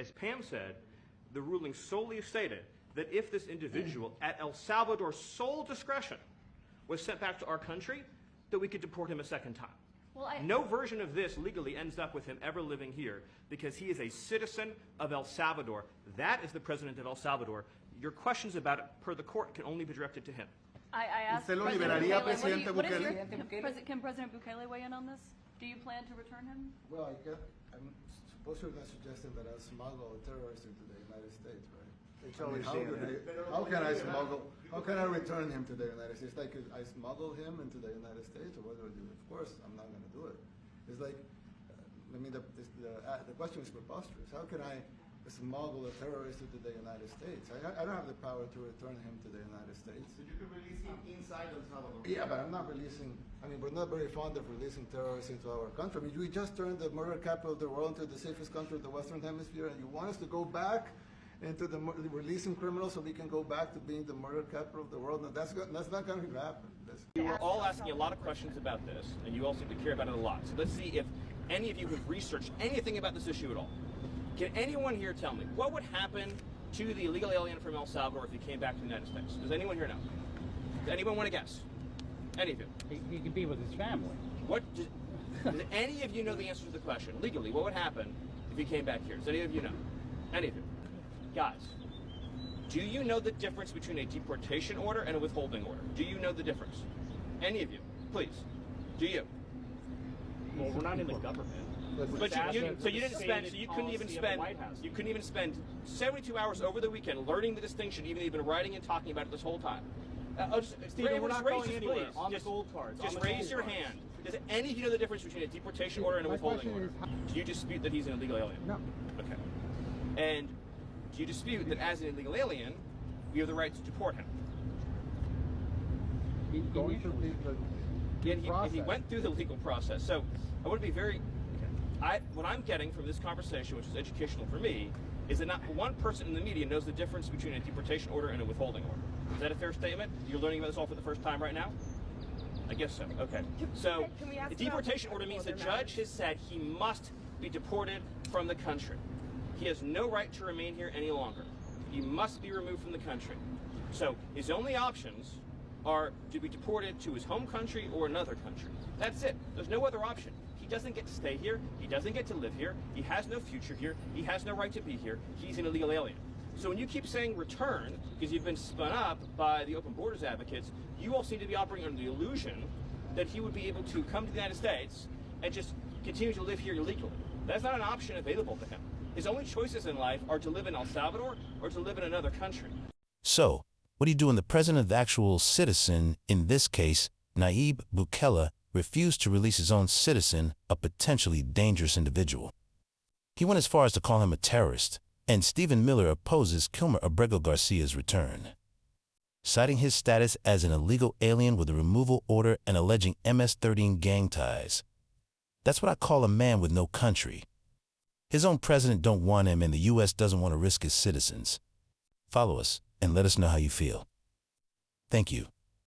As Pam said, the ruling solely stated that if this individual, at El Salvador's sole discretion, was sent back to our country, that we could deport him a second time. Well, no version of this legally ends up with him ever living here because he is a citizen of El Salvador. That is the president of El Salvador. Your questions about it, per the court, can only be directed to him. I asked ¿Usted lo President liberaría, Bukele, Presidente what is Bukele? can President Bukele weigh in on this? Do you plan to return him? Well, I'm suppose you're not suggesting that I smuggle a terrorist into the United States, right? It's I mean, always how can I smuggle? How can I return him to the United States? Like I smuggle him into the United States, or what do I do? Of course, I'm not going to do it. It's like, I mean, the question is preposterous. How can I smuggle a terrorist into the United States? I don't have the power to return him to the United States. So you can release him inside El Salvador. Yeah, but I'm not releasing. I mean, we're not very fond of releasing terrorists into our country. I mean, we just turned the murder capital of the world into the safest country of the Western Hemisphere, and you want us to go back into releasing criminals so we can go back to being the murder capital of the world? No, that's not going to happen. You were all asking a lot of questions about this, and you all seem to care about it a lot. So let's see if any of you have researched anything about this issue at all. Can anyone here tell me what would happen to the illegal alien from El Salvador if he came back to the United States? Does anyone here know? Does anyone want to guess? Any of you? He could be with his family. Does any of you know the answer to the question? Legally, what would happen if he came back here? Does any of you know? Any of you? Guys, do you know the difference between a deportation order and a withholding order? Do you know the difference? Any of you? Please. Do you? Well, we're not in the government. But you couldn't even spend 72 hours over the weekend learning the distinction, even though you've been writing and talking about it this whole time. Stephen, we're not going anywhere. On the gold cards. Just raise your hand. Does any of you know the difference between a deportation order and a withholding order? Do you dispute that he's an illegal alien? No. Okay. And do you dispute that as an illegal alien, we have the right to deport him? He went through the legal process. So I want to be very. What I'm getting from this conversation, which is educational for me, is that not one person in the media knows the difference between a deportation order and a withholding order. Is that a fair statement? You're learning about this all for the first time right now? I guess so. Okay. So the deportation order means the judge has said he must be deported from the country. He has no right to remain here any longer. He must be removed from the country. So his only options are to be deported to his home country or another country. That's it. There's no other option. He doesn't get to stay here. He doesn't get to live here. He has no future here. He has no right to be here. He's an illegal alien. So when you keep saying return, because you've been spun up by the open borders advocates, you all seem to be operating under the illusion that he would be able to come to the United States and just continue to live here illegally. That's not an option available to him. His only choices in life are to live in El Salvador or to live in another country. So, what do you do when the president of the actual citizen, in this case, Nayib Bukele, refused to release his own citizen, a potentially dangerous individual? He went as far as to call him a terrorist, and Stephen Miller opposes Kilmer Abrego Garcia's return, citing his status as an illegal alien with a removal order and alleging MS-13 gang ties. That's what I call a man with no country. His own president don't want him, and the U.S. doesn't want to risk his citizens. Follow us and let us know how you feel. Thank you.